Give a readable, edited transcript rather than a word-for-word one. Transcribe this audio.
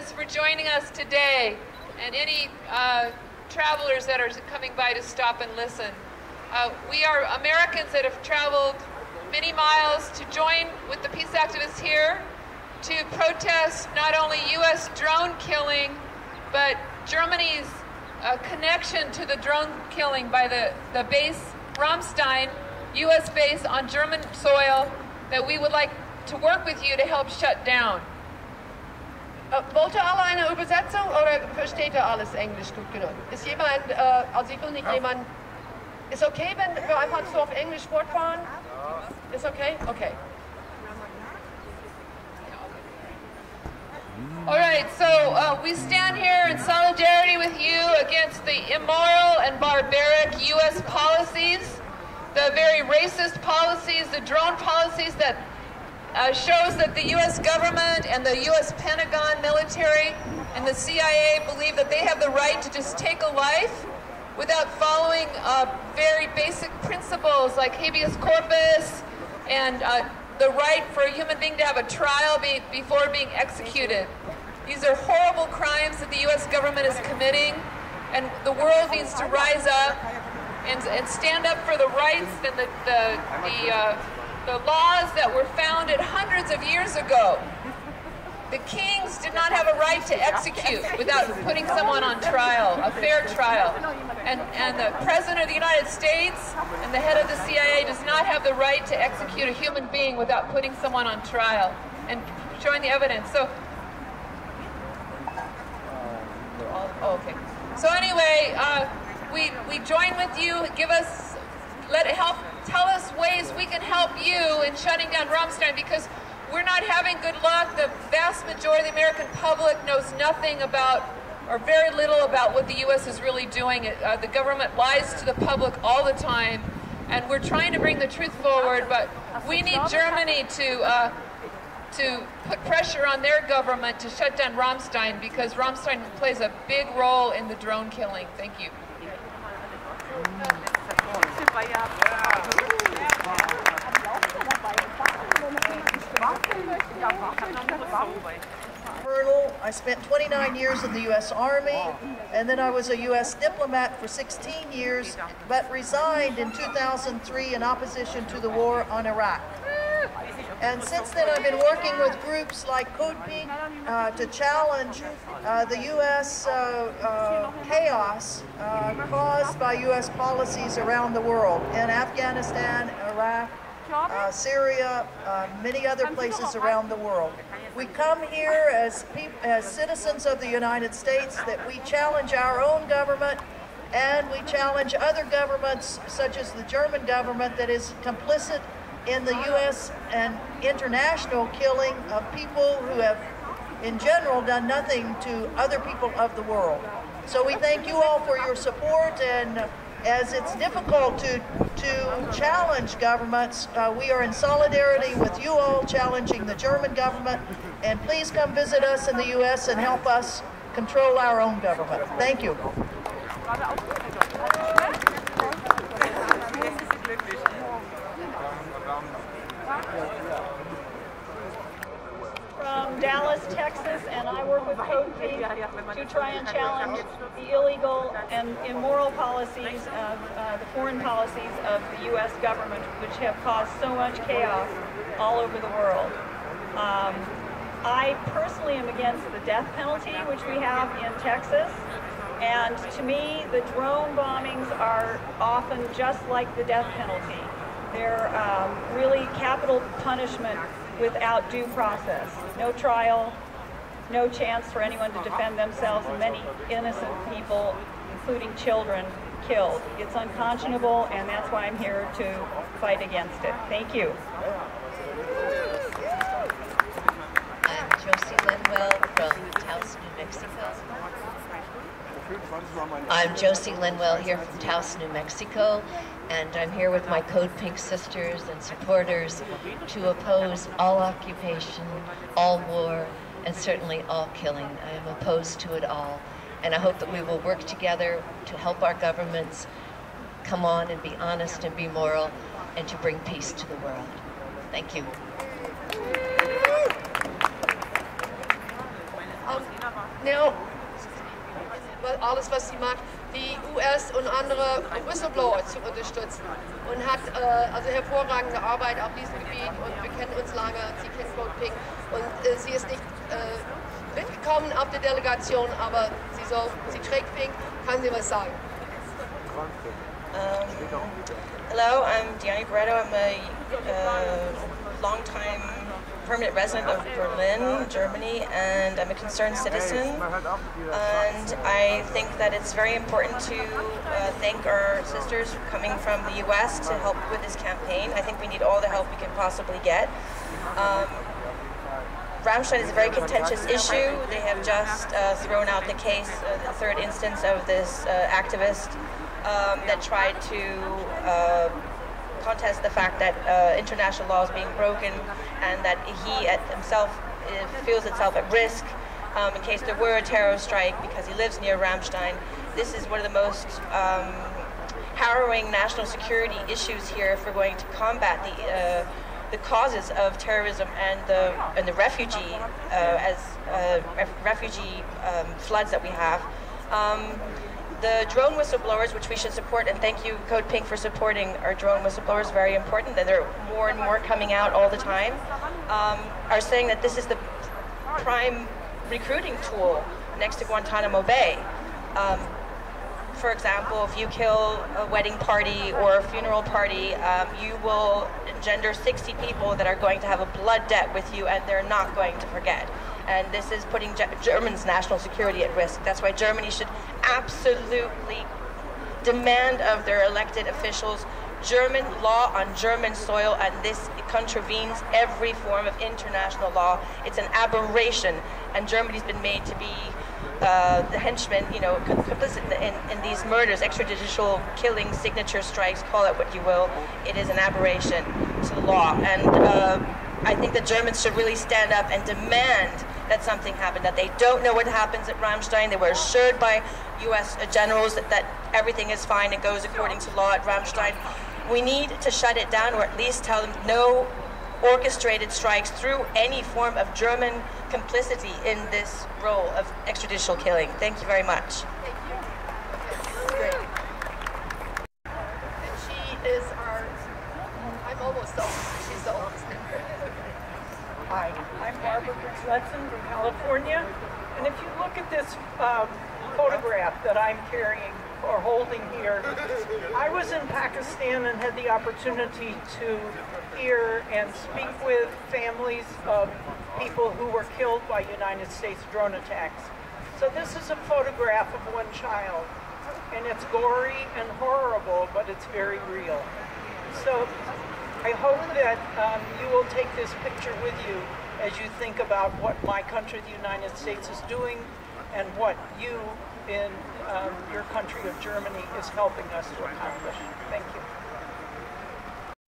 Texas for joining us today, and any travelers that are coming by to stop and listen. We are Americans that have traveled many miles to join with the peace activists here to protest not only U.S. drone killing, but Germany's connection to the drone killing by the base Ramstein, U.S. base on German soil, that we would like to work with you to help shut down. Wollt ihr alle eine Übersetzung oder versteht ihr alles Englisch gut genug? Ist jemand, also ich will nicht jemand, ist okay, wenn wir einfach so auf Englisch fortfahren? Ist okay? Okay. All right, so we stand here in solidarity with you against the immoral and barbaric U.S. policies, the very racist policies, the drone policies that shows that the U.S. government and the U.S. Pentagon military and the CIA believe that they have the right to just take a life without following very basic principles like habeas corpus and the right for a human being to have a trial before being executed. These are horrible crimes that the U.S. government is committing, and the world needs to rise up and stand up for the rights and the laws that were founded hundreds of years ago. The kings did not have a right to execute without putting someone on trial, a fair trial. And the President of the United States and the head of the CIA does not have the right to execute a human being without putting someone on trial and showing the evidence. So, okay. So anyway, we join with you. Tell us ways we can help you in shutting down Ramstein, because we're not having good luck. The vast majority of the American public knows nothing about, or very little about, what the U.S. is really doing. The government lies to the public all the time, and we're trying to bring the truth forward, but we need Germany to put pressure on their government to shut down Ramstein, because Ramstein plays a big role in the drone killing. Thank you. Colonel. I spent 29 years in the U.S. Army, and then I was a U.S. diplomat for 16 years, but resigned in 2003 in opposition to the war on Iraq. And since then I've been working with groups like CODEPINK to challenge the U.S. Chaos caused by U.S. policies around the world, in Afghanistan, Iraq, Syria, many other places around the world. We come here as citizens of the United States, that we challenge our own government, and we challenge other governments such as the German government that is complicit in the U.S. and international killing of people who have in general done nothing to other people of the world. So we thank you all for your support, and as it's difficult to challenge governments, we are in solidarity with you all challenging the German government, and please come visit us in the U.S. and help us control our own government. Thank you. From Dallas, Texas, and I work with CODEPINK to try and challenge the illegal and immoral policies of the foreign policies of the U.S. government, which have caused so much chaos all over the world. I personally am against the death penalty, which we have in Texas, and to me, the drone bombings are often just like the death penalty. They're really capital punishment without due process. No trial, no chance for anyone to defend themselves, and many innocent people, including children, killed. It's unconscionable, and that's why I'm here to fight against it. Thank you. I'm Josie Linwell from Taos, New Mexico. I'm Josie Linwell here from Taos, New Mexico, and I'm here with my CODEPINK sisters and supporters to oppose all occupation, all war, and certainly all killing. I am opposed to it all, and I hope that we will work together to help our governments come on and be honest and be moral, and to bring peace to the world. Thank you. Ja, alles, was sie macht, die US und andere Whistleblower zu unterstützen. Und hat also hervorragende Arbeit auf diesem Gebiet und wir kennen uns lange, sie kennt CODEPINK und sie ist nicht mitgekommen auf der Delegation, aber sie trägt Pink. Kann sie was sagen? Hello, I'm Diane Barretto. I'm a long-time permanent resident of Berlin, Germany, and I'm a concerned citizen. And I think that it's very important to thank our sisters coming from the US to help with this campaign. I think we need all the help we can possibly get. Rammstein is a very contentious issue. They have just thrown out the case, the third instance of this activist that tried to contest the fact that international law is being broken and that he himself feels himself at risk in case there were a terror strike because he lives near Rammstein. This is one of the most harrowing national security issues here if we're going to combat the causes of terrorism and the refugee refugee floods that we have. The drone whistleblowers, which we should support, and thank you, CODEPINK, for supporting our drone whistleblowers, very important, and there are more and more coming out all the time, are saying that this is the prime recruiting tool next to Guantanamo Bay. For example, if you kill a wedding party or a funeral party, you will engender 60 people that are going to have a blood debt with you and they're not going to forget. And this is putting Germany's national security at risk. That's why Germany should absolutely demand of their elected officials German law on German soil, and this contravenes every form of international law. It's an aberration, and Germany's been made to be the henchman, complicit in these murders, extrajudicial killings, signature strikes, call it what you will. It is an aberration to the law. And I think the Germans should really stand up and demand that something happened, that they don't know what happens at Rammstein. They were assured by US generals that everything is fine and goes according to law at Rammstein. We need to shut it down, or at least tell them no orchestrated strikes through any form of German complicity in this role of extrajudicial killing. Thank you very much. Thank you. Great. And she is I'm almost old. She's the oldest. Hi, I'm Barbara Briggs-Ledson from California, and if you look at this photograph that I'm carrying or holding here, I was in Pakistan and had the opportunity to hear and speak with families of people who were killed by United States drone attacks. So this is a photograph of one child, and it's gory and horrible, but it's very real. So I hope that you will take this picture with you as you think about what my country, the United States, is doing and what you in your country of Germany is helping us to accomplish. Thank you.